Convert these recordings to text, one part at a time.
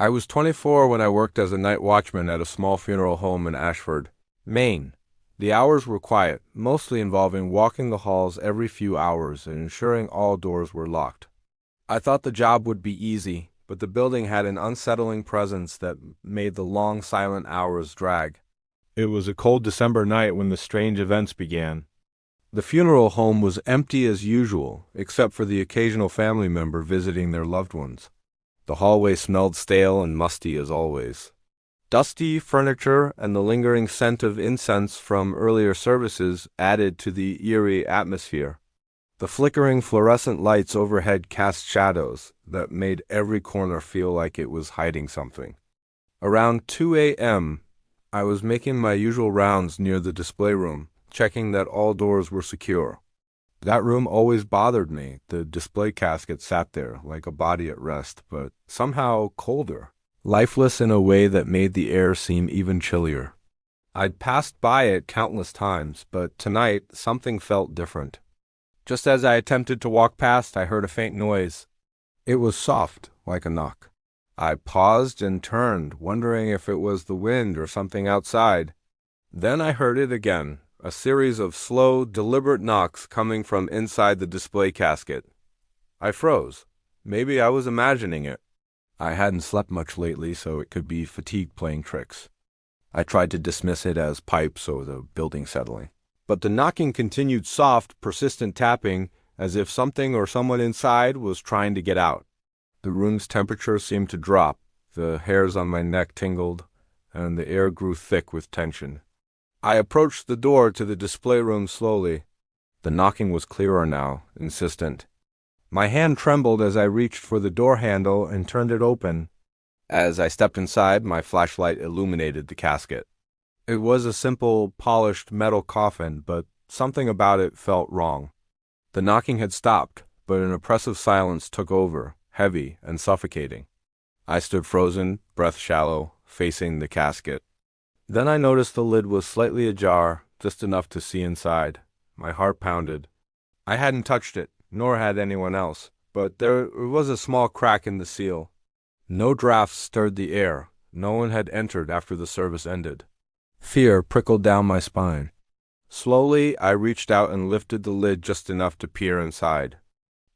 I was 24 when I worked as a night watchman at a small funeral home in Ashford, Maine. The hours were quiet, mostly involving walking the halls every few hours and ensuring all doors were locked. I thought the job would be easy, but the building had an unsettling presence that made the long, silent hours drag. It was a cold December night when the strange events began. The funeral home was empty as usual, except for the occasional family member visiting their loved ones. The hallway smelled stale and musty as always. Dusty furniture and the lingering scent of incense from earlier services added to the eerie atmosphere. The flickering fluorescent lights overhead cast shadows that made every corner feel like it was hiding something. Around 2 a.m., I was making my usual rounds near the display room, checking that all doors were secure. That room always bothered me. The display casket sat there like a body at rest, but somehow colder, lifeless in a way that made the air seem even chillier. I'd passed by it countless times, but tonight something felt different. Just as I attempted to walk past, I heard a faint noise. It was soft, like a knock. I paused and turned, wondering if it was the wind or something outside. Then I heard it again, a series of slow, deliberate knocks coming from inside the display casket. I froze. Maybe I was imagining it. I hadn't slept much lately, so it could be fatigue playing tricks. I tried to dismiss it as pipes or the building settling. But the knocking continued, soft, persistent tapping, as if something or someone inside was trying to get out. The room's temperature seemed to drop, the hairs on my neck tingled, and the air grew thick with tension. I approached the door to the display room slowly. The knocking was clearer now, insistent. My hand trembled as I reached for the door handle and turned it open. As I stepped inside, my flashlight illuminated the casket. It was a simple, polished metal coffin, but something about it felt wrong. The knocking had stopped, but an oppressive silence took over, heavy and suffocating. I stood frozen, breath shallow, facing the casket. Then I noticed the lid was slightly ajar, just enough to see inside. My heart pounded. I hadn't touched it, nor had anyone else, but there was a small crack in the seal. No drafts stirred the air. No one had entered after the service ended. Fear prickled down my spine. Slowly, I reached out and lifted the lid just enough to peer inside.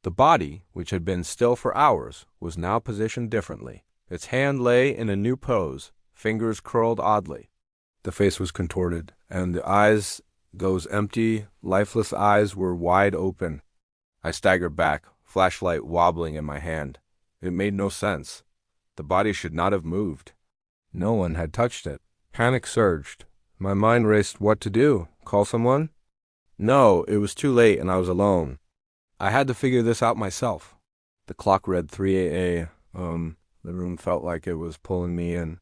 The body, which had been still for hours, was now positioned differently. Its hand lay in a new pose, fingers curled oddly. The face was contorted, and the eyes, those empty, lifeless eyes, were wide open. I staggered back, flashlight wobbling in my hand. It made no sense. The body should not have moved. No one had touched it. Panic surged. My mind raced what to do. Call someone? No, it was too late and I was alone. I had to figure this out myself. The clock read 3 a.m. The room felt like it was pulling me in.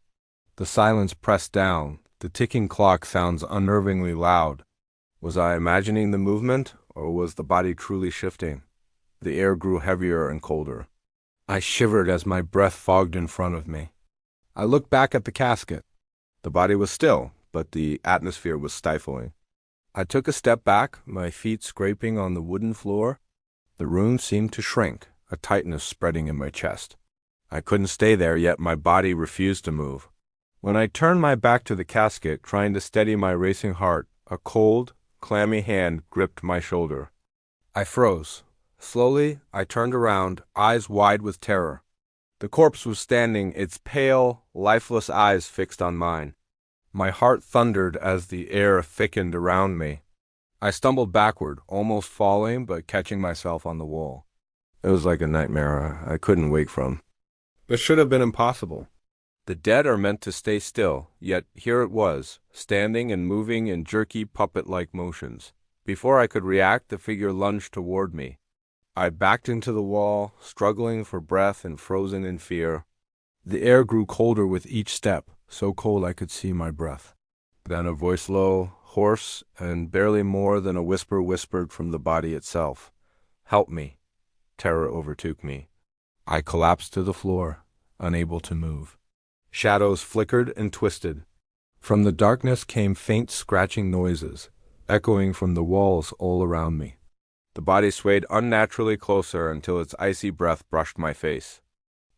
The silence pressed down. The ticking clock sounds unnervingly loud. Was I imagining the movement, or was the body truly shifting? The air grew heavier and colder. I shivered as my breath fogged in front of me. I looked back at the casket. The body was still, but the atmosphere was stifling. I took a step back, my feet scraping on the wooden floor. The room seemed to shrink, a tightness spreading in my chest. I couldn't stay there, yet my body refused to move. When I turned my back to the casket, trying to steady my racing heart, a cold, clammy hand gripped my shoulder. I froze. Slowly, I turned around, eyes wide with terror. The corpse was standing, its pale, lifeless eyes fixed on mine. My heart thundered as the air thickened around me. I stumbled backward, almost falling, but catching myself on the wall. It was like a nightmare I couldn't wake from. This should have been impossible. The dead are meant to stay still, yet here it was, standing and moving in jerky, puppet-like motions. Before I could react, the figure lunged toward me. I backed into the wall, struggling for breath and frozen in fear. The air grew colder with each step, so cold I could see my breath. Then a voice low, hoarse, and barely more than a whisper whispered from the body itself. "Help me." Terror overtook me. I collapsed to the floor, unable to move. Shadows flickered and twisted. From the darkness came faint scratching noises, echoing from the walls all around me. The body swayed unnaturally closer until its icy breath brushed my face.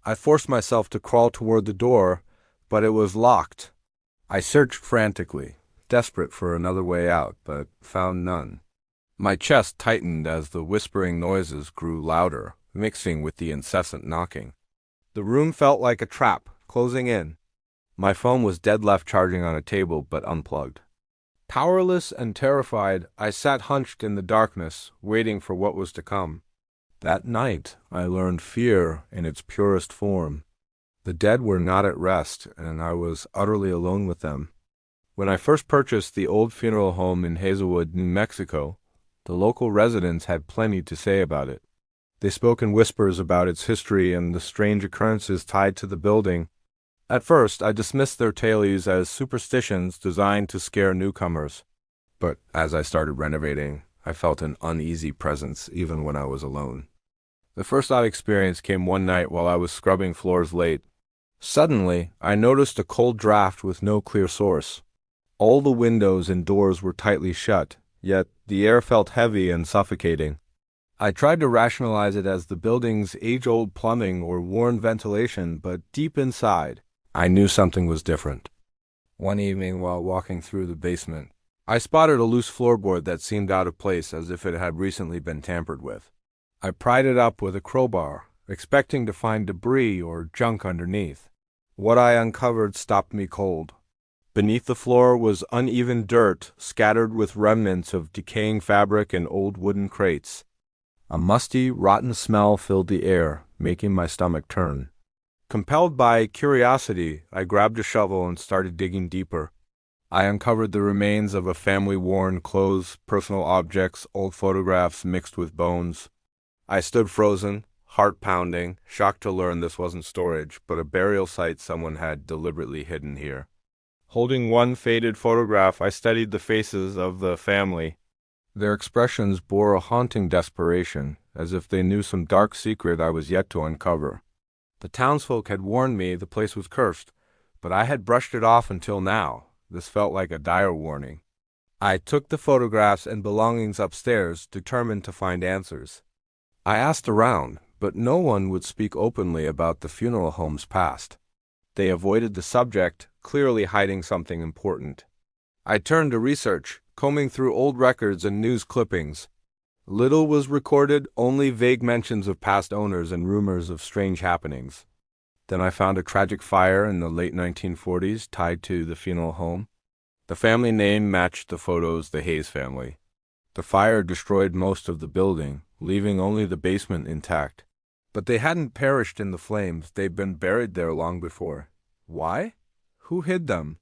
I forced myself to crawl toward the door, but it was locked. I searched frantically, desperate for another way out, but found none. My chest tightened as the whispering noises grew louder, mixing with the incessant knocking. The room felt like a trap, closing in. My phone was dead left charging on a table, but unplugged. Powerless and terrified, I sat hunched in the darkness, waiting for what was to come. That night, I learned fear in its purest form. The dead were not at rest, and I was utterly alone with them. When I first purchased the old funeral home in Hazelwood, New Mexico, the local residents had plenty to say about it. They spoke in whispers about its history and the strange occurrences tied to the building. At first, I dismissed their tales as superstitions designed to scare newcomers. But as I started renovating, I felt an uneasy presence even when I was alone. The first odd experience came one night while I was scrubbing floors late. Suddenly, I noticed a cold draft with no clear source. All the windows and doors were tightly shut, yet the air felt heavy and suffocating. I tried to rationalize it as the building's age-old plumbing or worn ventilation, but deep inside, I knew something was different. One evening while walking through the basement, I spotted a loose floorboard that seemed out of place, as if it had recently been tampered with. I pried it up with a crowbar, expecting to find debris or junk underneath. What I uncovered stopped me cold. Beneath the floor was uneven dirt scattered with remnants of decaying fabric and old wooden crates. A musty, rotten smell filled the air, making my stomach turn. Compelled by curiosity, I grabbed a shovel and started digging deeper. I uncovered the remains of a family-worn clothes, personal objects, old photographs mixed with bones. I stood frozen, heart pounding, shocked to learn this wasn't storage, but a burial site someone had deliberately hidden here. Holding one faded photograph, I studied the faces of the family. Their expressions bore a haunting desperation, as if they knew some dark secret I was yet to uncover. The townsfolk had warned me the place was cursed, but I had brushed it off until now. This felt like a dire warning. I took the photographs and belongings upstairs, determined to find answers. I asked around, but no one would speak openly about the funeral home's past. They avoided the subject, clearly hiding something important. I turned to research, combing through old records and news clippings. Little was recorded, only vague mentions of past owners and rumors of strange happenings. Then I found a tragic fire in the late 1940s tied to the funeral home. The family name matched the photos, the Hayes family. The fire destroyed most of the building, leaving only the basement intact. But they hadn't perished in the flames, they'd been buried there long before. Why? Who hid them?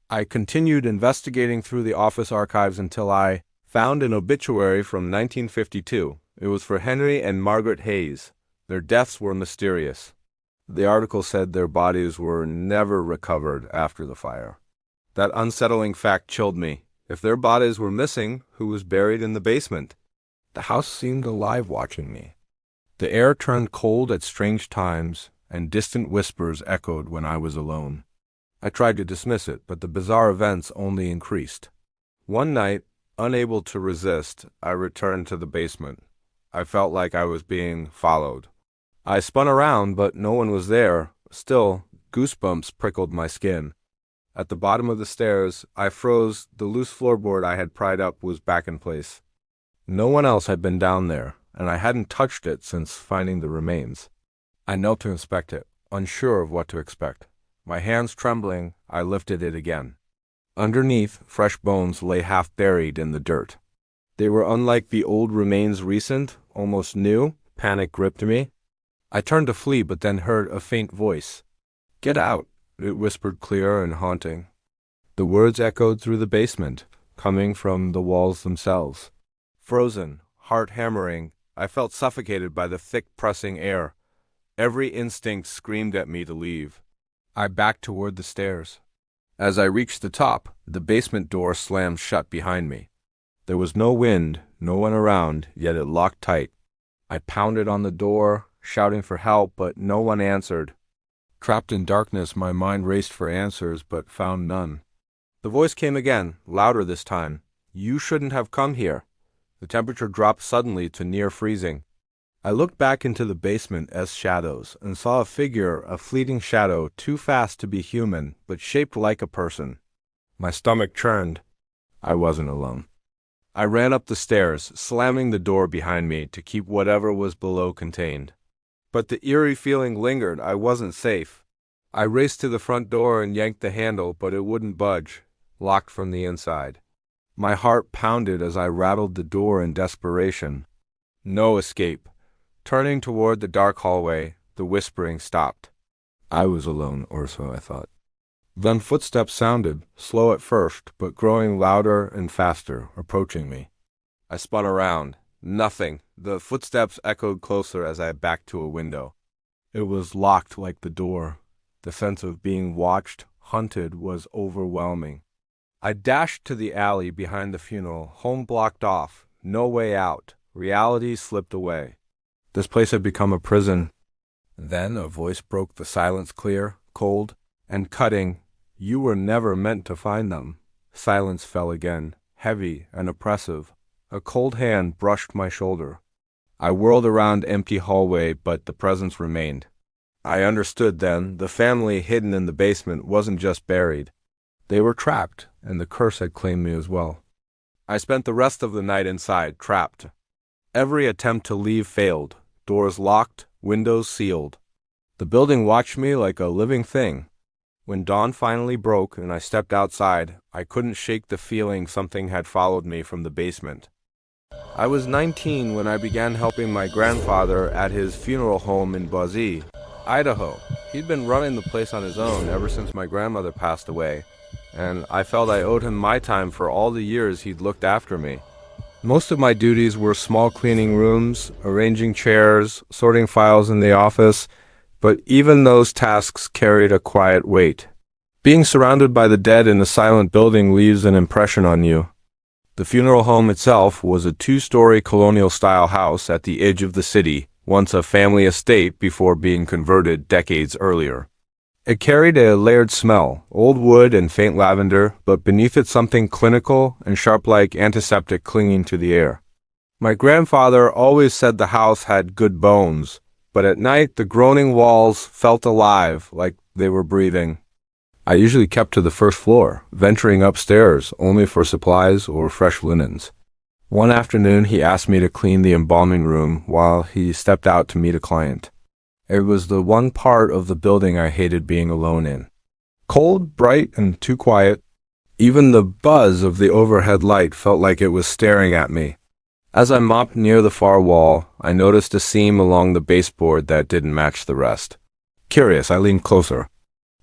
I continued investigating through the office archives until I found an obituary from 1952. It was for Henry and Margaret Hayes. Their deaths were mysterious. The article said their bodies were never recovered after the fire. That unsettling fact chilled me. If their bodies were missing, who was buried in the basement? The house seemed alive watching me. The air turned cold at strange times, and distant whispers echoed when I was alone. I tried to dismiss it, but the bizarre events only increased. One night, unable to resist, I returned to the basement. I felt like I was being followed. I spun around, but no one was there. Still, goosebumps prickled my skin. At the bottom of the stairs, I froze. The loose floorboard I had pried up was back in place. No one else had been down there, and I hadn't touched it since finding the remains. I knelt to inspect it, unsure of what to expect. My hands trembling, I lifted it again. Underneath, fresh bones lay half buried in the dirt. They were unlike the old remains, recent, almost new. Panic gripped me. I turned to flee, but then heard a faint voice. "Get out," it whispered, clear and haunting. The words echoed through the basement, coming from the walls themselves. Frozen, heart hammering, I felt suffocated by the thick, pressing air. Every instinct screamed at me to leave. I backed toward the stairs. As I reached the top, the basement door slammed shut behind me. There was no wind, no one around, yet it locked tight. I pounded on the door, shouting for help, but no one answered. Trapped in darkness, my mind raced for answers, but found none. The voice came again, louder this time. "You shouldn't have come here." The temperature dropped suddenly to near freezing. I looked back into the basement as shadows and saw a figure, a fleeting shadow, too fast to be human, but shaped like a person. My stomach churned. I wasn't alone. I ran up the stairs, slamming the door behind me to keep whatever was below contained. But the eerie feeling lingered. I wasn't safe. I raced to the front door and yanked the handle, but it wouldn't budge, locked from the inside. My heart pounded as I rattled the door in desperation. No escape. Turning toward the dark hallway, the whispering stopped. I was alone, or so I thought. Then footsteps sounded, slow at first, but growing louder and faster, approaching me. I spun around. Nothing. The footsteps echoed closer as I backed to a window. It was locked like the door. The sense of being watched, hunted, was overwhelming. I dashed to the alley behind the funeral, home blocked off, no way out. Reality slipped away. This place had become a prison. Then a voice broke the silence, clear, cold, and cutting. You were never meant to find them. Silence fell again, heavy and oppressive. A cold hand brushed my shoulder. I whirled around empty hallway, but the presence remained. I understood then, the family hidden in the basement wasn't just buried. They were trapped, and the curse had claimed me as well. I spent the rest of the night inside, trapped. Every attempt to leave failed, doors locked, windows sealed. The building watched me like a living thing. When dawn finally broke and I stepped outside, I couldn't shake the feeling something had followed me from the basement. I was 19 when I began helping my grandfather at his funeral home in Boise, Idaho. He'd been running the place on his own ever since my grandmother passed away, and I felt I owed him my time for all the years he'd looked after me. Most of my duties were small cleaning rooms, arranging chairs, sorting files in the office, but even those tasks carried a quiet weight. Being surrounded by the dead in a silent building leaves an impression on you. The funeral home itself was a two-story colonial-style house at the edge of the city, once a family estate before being converted decades earlier. It carried a layered smell, old wood and faint lavender, but beneath it something clinical and sharp like antiseptic clinging to the air. My grandfather always said the house had good bones, but at night the groaning walls felt alive, like they were breathing. I usually kept to the first floor, venturing upstairs only for supplies or fresh linens. One afternoon he asked me to clean the embalming room while he stepped out to meet a client. It was the one part of the building I hated being alone in. Cold, bright, and too quiet. Even the buzz of the overhead light felt like it was staring at me. As I mopped near the far wall, I noticed a seam along the baseboard that didn't match the rest. Curious, I leaned closer.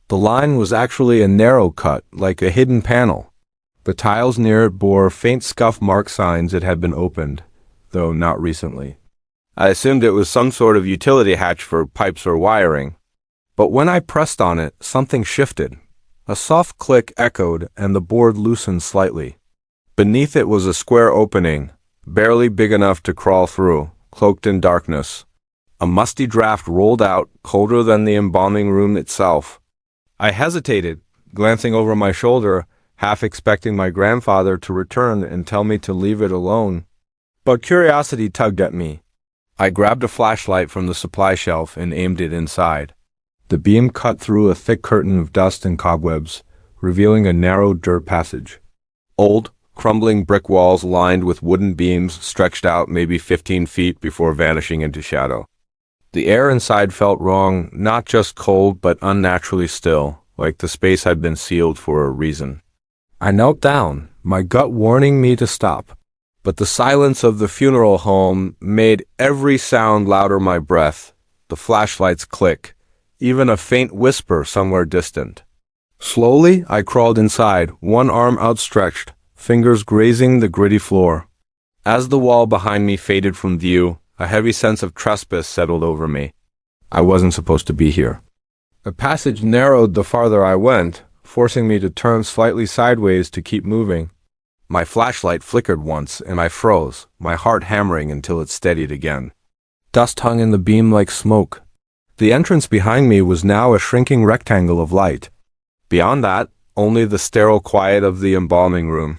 The line was actually a narrow cut, like a hidden panel. The tiles near it bore faint scuff mark signs it had been opened, though not recently. I assumed it was some sort of utility hatch for pipes or wiring. But when I pressed on it, something shifted. A soft click echoed, and the board loosened slightly. Beneath it was a square opening, barely big enough to crawl through, cloaked in darkness. A musty draft rolled out, colder than the embalming room itself. I hesitated, glancing over my shoulder, half expecting my grandfather to return and tell me to leave it alone. But curiosity tugged at me. I grabbed a flashlight from the supply shelf and aimed it inside. The beam cut through a thick curtain of dust and cobwebs, revealing a narrow dirt passage. Old, crumbling brick walls lined with wooden beams stretched out maybe 15 feet before vanishing into shadow. The air inside felt wrong, not just cold but unnaturally still, like the space had been sealed for a reason. I knelt down, my gut warning me to stop. But the silence of the funeral home made every sound louder my breath, the flashlight's click, even a faint whisper somewhere distant. Slowly, I crawled inside, one arm outstretched, fingers grazing the gritty floor. As the wall behind me faded from view, a heavy sense of trespass settled over me. I wasn't supposed to be here. The passage narrowed the farther I went, forcing me to turn slightly sideways to keep moving. My flashlight flickered once, and I froze, my heart hammering until it steadied again. Dust hung in the beam like smoke. The entrance behind me was now a shrinking rectangle of light. Beyond that, only the sterile quiet of the embalming room.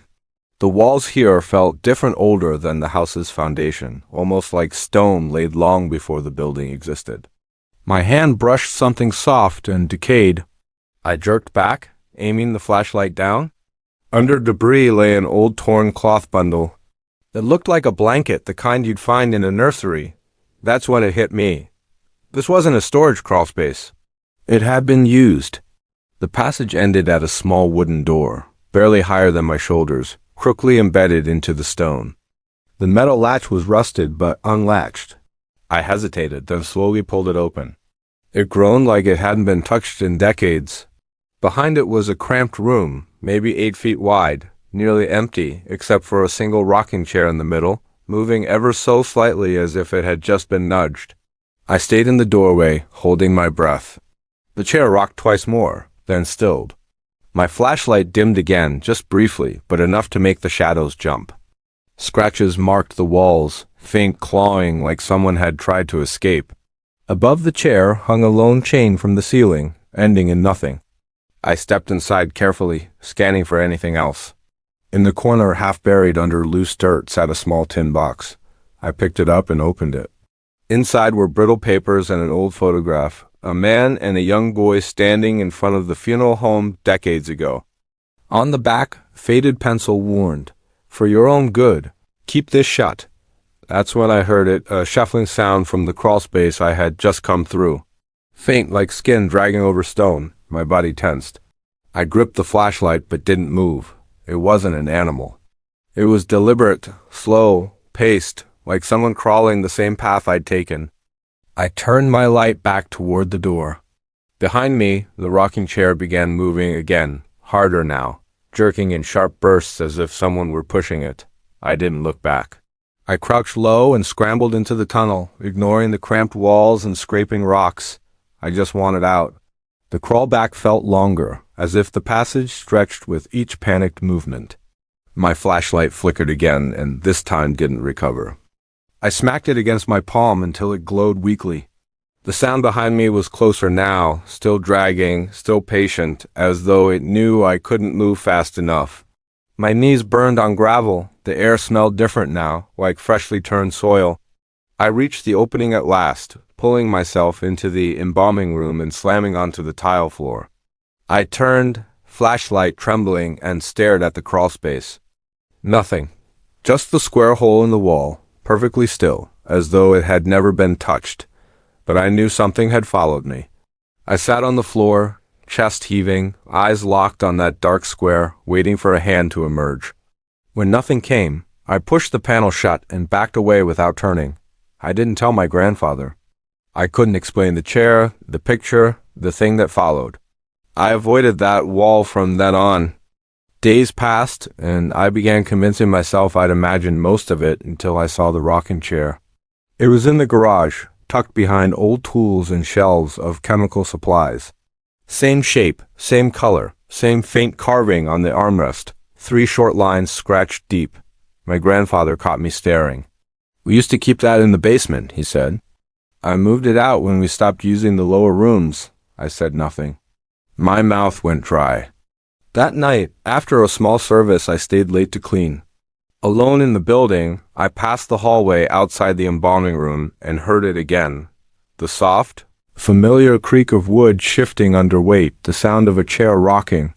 The walls here felt different, older than the house's foundation, almost like stone laid long before the building existed. My hand brushed something soft and decayed. I jerked back, aiming the flashlight down. Under debris lay an old torn cloth bundle. It looked like a blanket, the kind you'd find in a nursery. That's when it hit me. This wasn't a storage crawlspace. It had been used. The passage ended at a small wooden door, barely higher than my shoulders, crookedly embedded into the stone. The metal latch was rusted but unlatched. I hesitated, then slowly pulled it open. It groaned like it hadn't been touched in decades. Behind it was a cramped room, maybe 8 feet wide, nearly empty except for a single rocking chair in the middle, moving ever so slightly as if it had just been nudged. I stayed in the doorway, holding my breath. The chair rocked twice more, then stilled. My flashlight dimmed again, just briefly, but enough to make the shadows jump. Scratches marked the walls, faint clawing like someone had tried to escape. Above the chair hung a lone chain from the ceiling, ending in nothing. I stepped inside carefully, scanning for anything else. In the corner, half buried under loose dirt, sat a small tin box. I picked it up and opened it. Inside were brittle papers and an old photograph, a man and a young boy standing in front of the funeral home decades ago. On the back, faded pencil warned, "For your own good, keep this shut." That's when I heard it, a shuffling sound from the crawlspace I had just come through. Faint like skin dragging over stone, my body tensed. I gripped the flashlight but didn't move. It wasn't an animal. It was deliberate, slow, paced, like someone crawling the same path I'd taken. I turned my light back toward the door. Behind me, the rocking chair began moving again, harder now, jerking in sharp bursts as if someone were pushing it. I didn't look back. I crouched low and scrambled into the tunnel, ignoring the cramped walls and scraping rocks. I just wanted out. The crawl back felt longer, as if the passage stretched with each panicked movement. My flashlight flickered again, and this time didn't recover. I smacked it against my palm until it glowed weakly. The sound behind me was closer now, still dragging, still patient, as though it knew I couldn't move fast enough. My knees burned on gravel. The air smelled different now, like freshly turned soil. I reached the opening at last, pulling myself into the embalming room and slamming onto the tile floor. I turned, flashlight trembling, and stared at the crawlspace. Nothing. Just the square hole in the wall, perfectly still, as though it had never been touched. But I knew something had followed me. I sat on the floor, chest heaving, eyes locked on that dark square, waiting for a hand to emerge. When nothing came, I pushed the panel shut and backed away without turning. I didn't tell my grandfather. I couldn't explain the chair, the picture, the thing that followed. I avoided that wall from then on. Days passed, and I began convincing myself I'd imagined most of it until I saw the rocking chair. It was in the garage, tucked behind old tools and shelves of chemical supplies. Same shape, same color, same faint carving on the armrest, 3 short lines scratched deep. My grandfather caught me staring. "We used to keep that in the basement," he said. "I moved it out when we stopped using the lower rooms." I said nothing. My mouth went dry. That night, after a small service, I stayed late to clean. Alone in the building, I passed the hallway outside the embalming room and heard it again. The soft, familiar creak of wood shifting under weight, the sound of a chair rocking.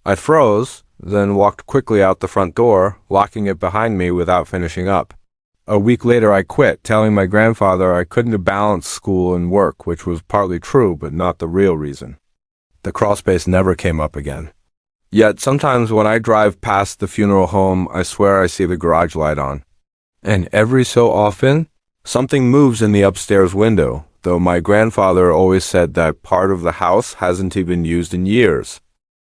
I froze, then walked quickly out the front door, locking it behind me without finishing up. A week later I quit, telling my grandfather I couldn't balance school and work, which was partly true, but not the real reason. The crawlspace never came up again. Yet sometimes when I drive past the funeral home, I swear I see the garage light on. And every so often, something moves in the upstairs window, though my grandfather always said that part of the house hasn't even used in years.